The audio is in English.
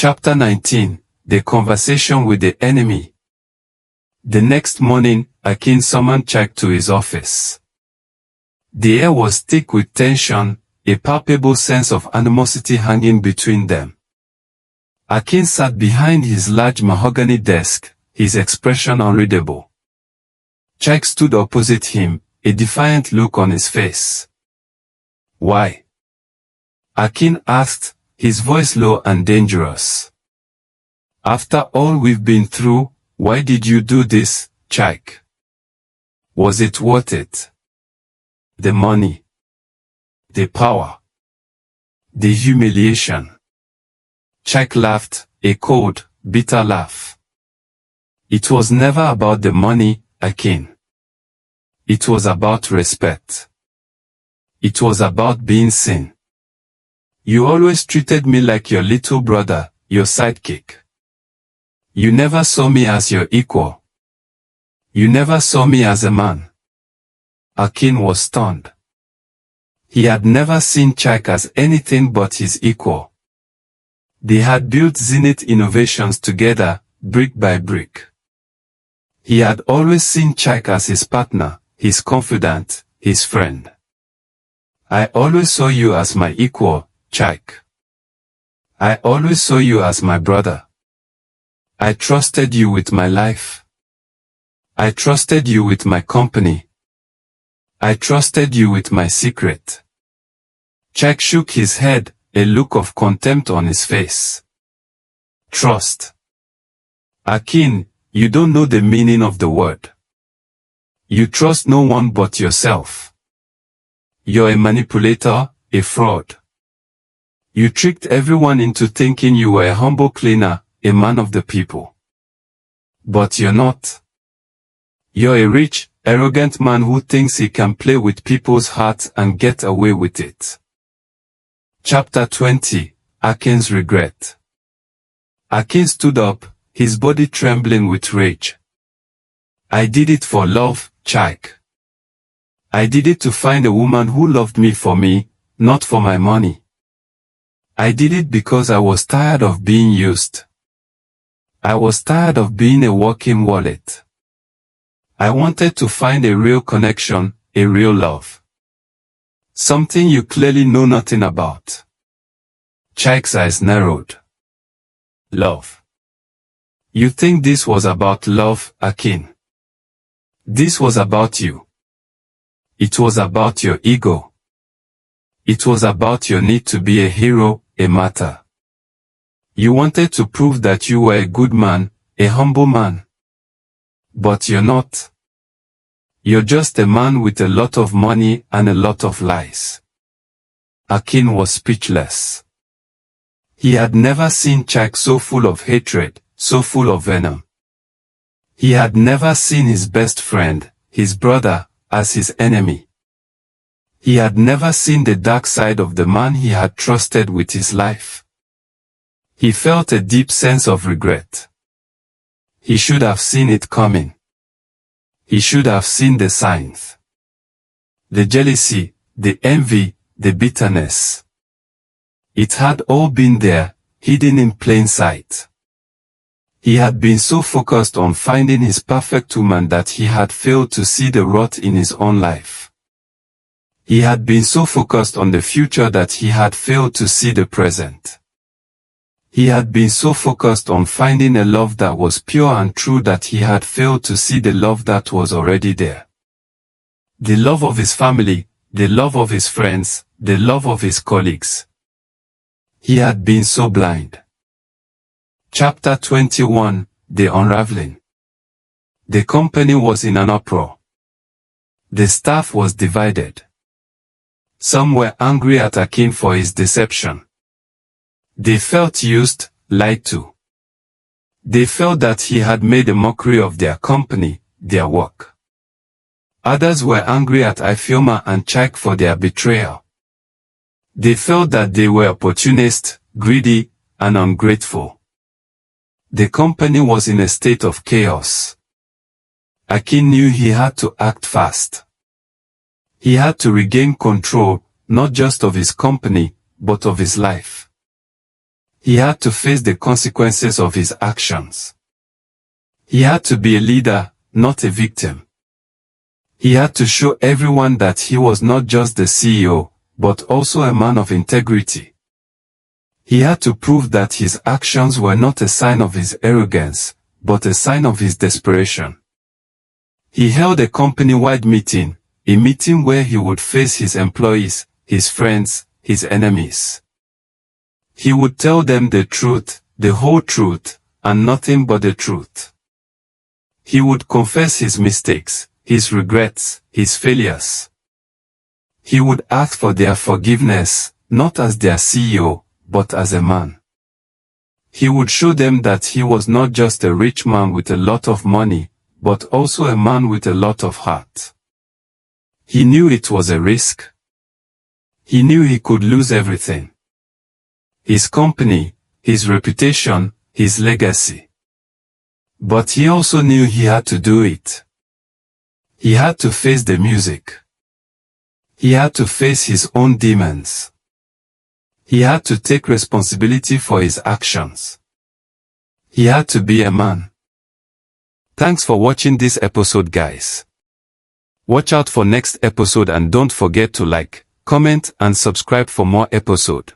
Chapter 19. The Conversation with the Enemy. The next morning, Akin summoned Chak to his office. The air was thick with tension, a palpable sense of animosity hanging between them. Akin sat behind his large mahogany desk, his expression unreadable. Chak stood opposite him, a defiant look on his face. "Why?" Akin asked, his voice low and dangerous. "After all we've been through, why did you do this, Chak? Was it worth it? The money, the power, the humiliation." Chak laughed, a cold, bitter laugh. "It was never about the money, Akin. It was about respect. It was about being seen. You always treated me like your little brother, your sidekick. You never saw me as your equal. You never saw me as a man." Akin was stunned. He had never seen Chak as anything but his equal. They had built Zenith Innovations together, brick by brick. He had always seen Chak as his partner, his confidant, his friend. "I always saw you as my equal, Chak. I always saw you as my brother. I trusted you with my life. I trusted you with my company. I trusted you with my secret." Chak shook his head, a look of contempt on his face. "Trust? Akin, you don't know the meaning of the word. You trust no one but yourself. You're a manipulator, a fraud. You tricked everyone into thinking you were a humble cleaner, a man of the people. But you're not. You're a rich, arrogant man who thinks he can play with people's hearts and get away with it." Chapter 20. Akin's Regret. Akin stood up, his body trembling with rage. "I did it for love, Chak. I did it to find a woman who loved me for me, not for my money. I did it because I was tired of being used. I was tired of being a walking wallet. I wanted to find a real connection, a real love. Something you clearly know nothing about." Chak's eyes narrowed. "Love? You think this was about love, Akin? This was about you. It was about your ego. It was about your need to be a hero, a martyr. You wanted to prove that you were a good man, a humble man. But you're not. You're just a man with a lot of money and a lot of lies." Akin was speechless. He had never seen Chak so full of hatred, so full of venom. He had never seen his best friend, his brother, as his enemy. He had never seen the dark side of the man he had trusted with his life. He felt a deep sense of regret. He should have seen it coming. He should have seen the signs. The jealousy, the envy, the bitterness. It had all been there, hidden in plain sight. He had been so focused on finding his perfect woman that he had failed to see the rot in his own life. He had been so focused on the future that he had failed to see the present. He had been so focused on finding a love that was pure and true that he had failed to see the love that was already there. The love of his family, the love of his friends, the love of his colleagues. He had been so blind. Chapter 21. The Unraveling. The company was in an uproar. The staff was divided. Some were angry at Akin for his deception. They felt used, lied to. They felt that he had made a mockery of their company, their work. Others were angry at Ifeoma and Chak for their betrayal. They felt that they were opportunist, greedy, and ungrateful. The company was in a state of chaos. Akin knew he had to act fast. He had to regain control, not just of his company, but of his life. He had to face the consequences of his actions. He had to be a leader, not a victim. He had to show everyone that he was not just the CEO, but also a man of integrity. He had to prove that his actions were not a sign of his arrogance, but a sign of his desperation. He held a company-wide meeting, a meeting where he would face his employees, his friends, his enemies. He would tell them the truth, the whole truth, and nothing but the truth. He would confess his mistakes, his regrets, his failures. He would ask for their forgiveness, not as their CEO, but as a man. He would show them that he was not just a rich man with a lot of money, but also a man with a lot of heart. He knew it was a risk. He knew he could lose everything. His company, his reputation, his legacy. But he also knew he had to do it. He had to face the music. He had to face his own demons. He had to take responsibility for his actions. He had to be a man. Thanks for watching this episode, guys. Watch out for next episode and don't forget to like, comment and subscribe for more episode.